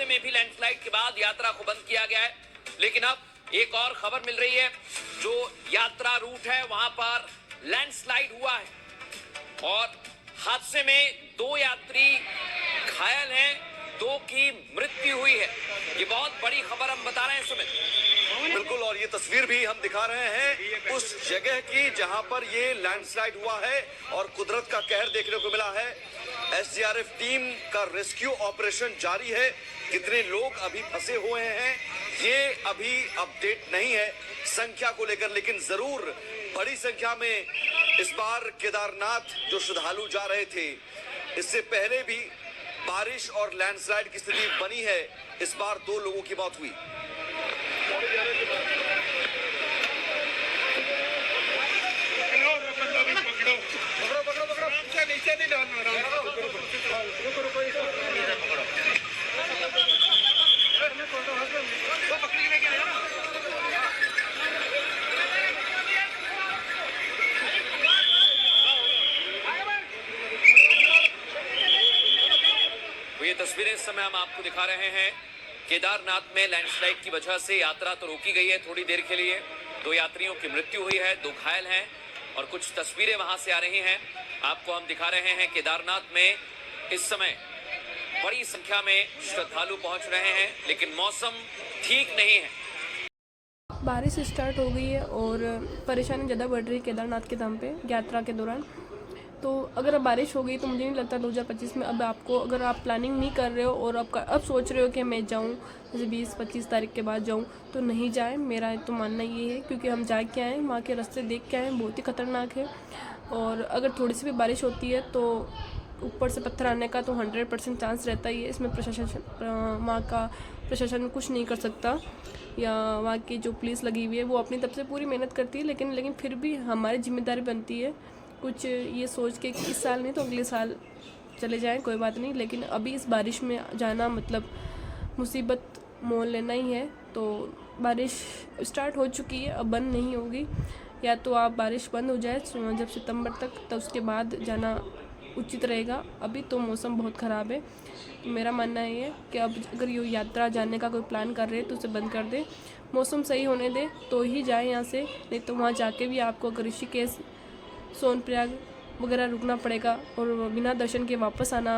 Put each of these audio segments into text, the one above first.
में भी लैंडस्लाइड के बाद यात्रा को बंद किया गया है, लेकिन अब एक और खबर मिल रही है। जो यात्रा रूट है वहां पर लैंडस्लाइड हुआ है और हादसे में 2 यात्री घायल हैं, 2 की मृत्यु हुई है। ये बहुत बड़ी खबर हम बता रहे हैं सुमित। बिल्कुल, और ये तस्वीर भी हम दिखा रहे हैं उस जगह की जहां पर ये लैंडस्लाइड हुआ है और कुदरत का कहर देखने को मिला है। एसडीआरएफ टीम का रेस्क्यू ऑपरेशन जारी है। कितने लोग अभी फंसे हुए हैं ये अभी अपडेट नहीं है संख्या को लेकर, लेकिन जरूर बड़ी संख्या में इस बार केदारनाथ जो श्रद्धालु जा रहे थे, इससे पहले भी बारिश और लैंडस्लाइड की स्थिति बनी है। इस बार 2 लोगों की मौत हुई। ये तस्वीरें इस समय हम आपको दिखा रहे हैं। केदारनाथ में लैंडस्लाइड की वजह से यात्रा तो रोकी गई है थोड़ी देर के लिए। 2 यात्रियों की मृत्यु हुई है, 2 घायल हैं और कुछ तस्वीरें वहां से आ रही हैं। आपको हम दिखा रहे हैं केदारनाथ में इस समय बड़ी संख्या में श्रद्धालु पहुंच रहे हैं, लेकिन मौसम ठीक नहीं है। बारिश स्टार्ट हो गई है और परेशानी ज़्यादा बढ़ रही है केदारनाथ के धाम पे यात्रा के दौरान। तो अगर अब बारिश हो गई तो मुझे नहीं लगता 2025 में अब आपको, अगर आप प्लानिंग नहीं कर रहे हो और अब सोच रहे हो कि मैं जाऊं जैसे 20-25 तारीख के बाद जाऊं, तो नहीं जाएं। मेरा तो मानना ये है, क्योंकि हम जा के आए, वहाँ के रास्ते देख के आए, बहुत ही ख़तरनाक है। और अगर थोड़ी सी भी बारिश होती है तो ऊपर से पत्थर आने का तो 100% चांस रहता ही है। इसमें वहाँ का प्रशासन कुछ नहीं कर सकता, या वहाँ की जो पुलिस लगी हुई है वो अपनी तरफ से पूरी मेहनत करती है, लेकिन फिर भी हमारी जिम्मेदारी बनती है कुछ ये सोच के कि इस साल नहीं तो अगले साल चले जाएं, कोई बात नहीं। लेकिन अभी इस बारिश में जाना मतलब मुसीबत मोल लेना ही है। तो बारिश स्टार्ट हो चुकी है, अब बंद नहीं होगी। या तो आप बारिश बंद हो जाए जब सितंबर तक, तो उसके बाद जाना उचित रहेगा। अभी तो मौसम बहुत ख़राब है। तो मेरा मानना ये है कि अब अगर ये यात्रा जाने का कोई प्लान कर रहे हैं तो उसे बंद कर दें, मौसम सही होने दें तो ही जाएं यहाँ से। नहीं तो वहाँ जाके भी आपको अगर ऋषिकेश, सोनप्रयाग वगैरह रुकना पड़ेगा और बिना दर्शन के वापस आना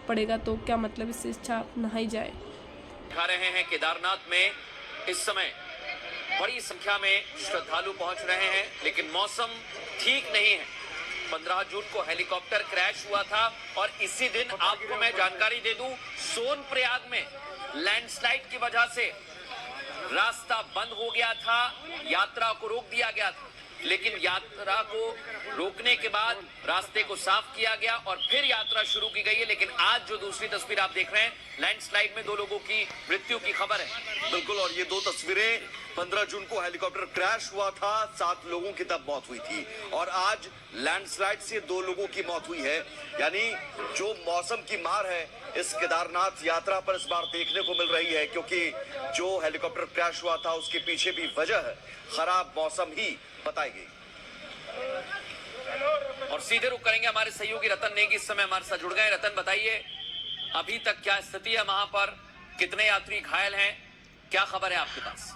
पड़ेगा, तो क्या मतलब, इससे इच्छा आप ना ही जाए। दिखा रहे हैं केदारनाथ में इस समय बड़ी संख्या में श्रद्धालु पहुंच रहे हैं, लेकिन मौसम ठीक नहीं है। 15 जून को हेलीकॉप्टर क्रैश हुआ था और इसी दिन आपको मैं जानकारी दे दूं, सोनप्रयाग में लैंडस्लाइड की वजह से रास्ता बंद हो गया था, यात्रा को रोक दिया गया था। लेकिन यात्रा को रोकने के बाद रास्ते को साफ किया गया और फिर यात्रा शुरू की गई है। लेकिन आज जो दूसरी तस्वीर आप देख रहे हैं, लैंडस्लाइड में 2 लोगों की मृत्यु की खबर है। बिल्कुल, और ये 2 तस्वीरें 15 जून को हेलीकॉप्टर क्रैश हुआ था, 7 लोगों की तब मौत हुई थी और आज लैंडस्लाइड से 2 लोगों की मौत हुई है। यानी जो मौसम की मार है इस केदारनाथ यात्रा पर इस बार देखने को मिल रही है, क्योंकि जो हेलीकॉप्टर क्रैश हुआ था उसके पीछे भी वजह खराब मौसम ही बताई गई। और सीधे रुक करेंगे हमारे सहयोगी रतन नेगी इस समय हमारे साथ जुड़ गए। रतन, बताइए अभी तक क्या स्थिति है वहां पर, कितने यात्री घायल हैं, क्या खबर है आपके पास?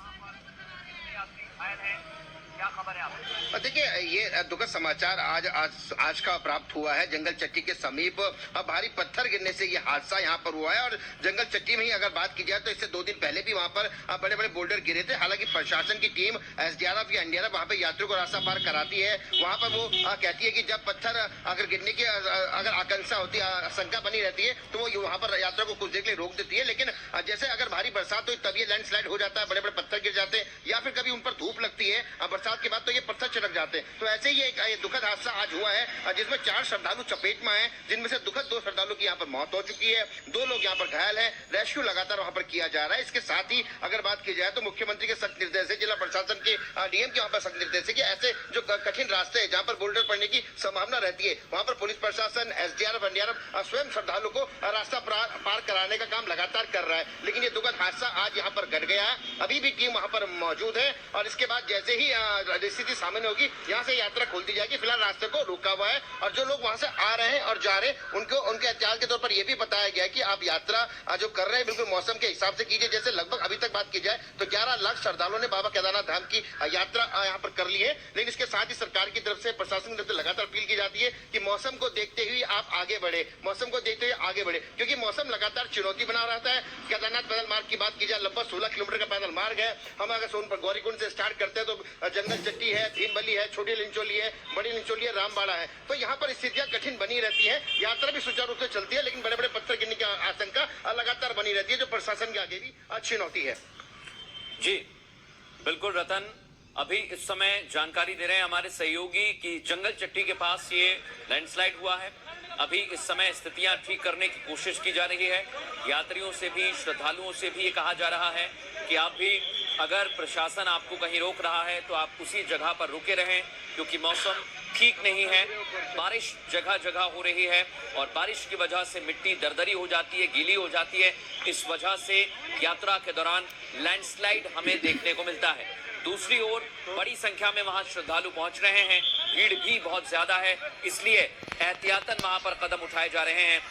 देखिए, ये दुखद समाचार आज का प्राप्त हुआ है। जंगल चट्टी के समीप भारी पत्थर गिरने से ये हादसा यहाँ पर हुआ है। और जंगल चट्टी में ही अगर बात की जाए तो इससे 2 दिन पहले भी वहाँ पर बड़े बड़े बोल्डर गिरे थे। हालांकि प्रशासन की टीम एसडीआरएफ या एनडीआरएफ वहाँ पे यात्रियों को रास्ता पार कराती है। वहाँ पर वो कहती है कि जब पत्थर अगर गिरने की अगर आशंका होती है, आशंका बनी रहती है, तो वो वहाँ पर यात्रा को कुछ देर के लिए रोक देती है। लेकिन जैसे अगर भारी बरसात हो तब ये लैंडस्लाइड हो जाता है, बड़े बड़े पत्थर गिर जाते हैं, या फिर कभी उन पर धूप लगती है बरसात के बाद तो ये पत्थर छिड़क जाते हैं। तो ऐसे ही ये दुखद हादसा आज हुआ है, जिसमें 4 श्रद्धालु चपेट में आए, जिनमें से दुखद 2 श्रद्धालु की यहाँ पर मौत हो चुकी है, 2 लोग यहाँ पर घायल हैं। रेस्क्यू लगातार वहाँ पर किया जा रहा है। इसके साथ ही अगर बात की जाए तो मुख्यमंत्री के सख्त निर्देश है, जिला प्रशासन के डीएम के वहाँ पर सख्त निर्देश है कि ऐसे जो कठिन रास्ते हैं जहाँ पर बोल्डर पड़ने की संभावना रहती है, वहाँ पर पुलिस प्रशासन, एसडीआरएफ, एनडीआरएफ स्वयं श्रद्धालु को रास्ता पार कराने का काम लगातार कर रहा है। लेकिन ये दुखद हादसा आज यहाँ पर घट गया है। अभी भी टीम वहाँ पर मौजूद है और इसके बाद जैसे ही स्थिति सामान्य होगी यहाँ से यात्रा खोल दी जाएगी। फिलहाल रास्ते को रोका हुआ है और जो लोग वहां से आ रहे हैं और जा रहे हैं उनको उनके एहतियात के तौर पर यह भी बताया गया है कि आप यात्रा जो कर रहे हैं बिल्कुल मौसम के हिसाब से कीजिए। जैसे लगभग अभी तक बात की जाए तो 11 लाख श्रद्धालुओं ने बाबा केदारनाथ धाम की यात्रा यहाँ पर कर ली है, लेकिन इसके साथ ही सरकार की तरफ से, प्रशासन की तरफ से लगातार अपील की जाती है कि मौसम को देखते हुए आप आगे बढ़े, मौसम को देखते हुए आगे बढ़े, क्योंकि मौसम लगातार चुनौती बना रहता है। केदारनाथ पैदल मार्ग की बात की जाए, लगभग 16 किलोमीटर का पैदल मार्ग है। हम अगर सोनपुर गौरीकुंड से स्टार्ट करते हैं तो जंगल चट्टी है, भीमबली है, छोटी लिंचोली है, बड़ी लिंचोली है, रामबाड़ा है, तो यहाँ पर स्थितियां कठिन बनी रहती है। यात्रा भी सुचारू रूप से चलती है, लेकिन बड़े बड़े पत्थर गिरने की आशंका लगातार बनी रहती है, जो प्रशासन के आगे भी चुनौती है। जी बिल्कुल रतन, अभी इस समय जानकारी दे रहे हैं हमारे सहयोगी कि जंगल चट्टी के पास ये लैंडस्लाइड हुआ है। अभी इस समय स्थितियां ठीक करने की कोशिश की जा रही है। यात्रियों से भी, श्रद्धालुओं से भी ये कहा जा रहा है कि आप भी, अगर प्रशासन आपको कहीं रोक रहा है तो आप उसी जगह पर रुके रहें, क्योंकि मौसम ठीक नहीं है। बारिश जगह जगह हो रही है और बारिश की वजह से मिट्टी दरदरी हो जाती है, गीली हो जाती है। इस वजह से यात्रा के दौरान लैंडस्लाइड हमें देखने को मिलता है। दूसरी ओर बड़ी संख्या में वहां श्रद्धालु पहुंच रहे हैं, भीड़ भी बहुत ज्यादा है, इसलिए एहतियातन वहां पर कदम उठाए जा रहे हैं।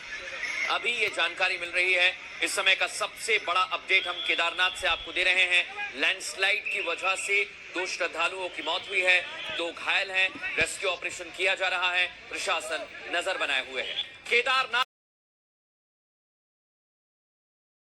अभी ये जानकारी मिल रही है, इस समय का सबसे बड़ा अपडेट हम केदारनाथ से आपको दे रहे हैं। लैंडस्लाइड की वजह से 2 श्रद्धालुओं की मौत हुई है, 2 घायल हैं। रेस्क्यू ऑपरेशन किया जा रहा है, प्रशासन नजर बनाए हुए है। केदारनाथ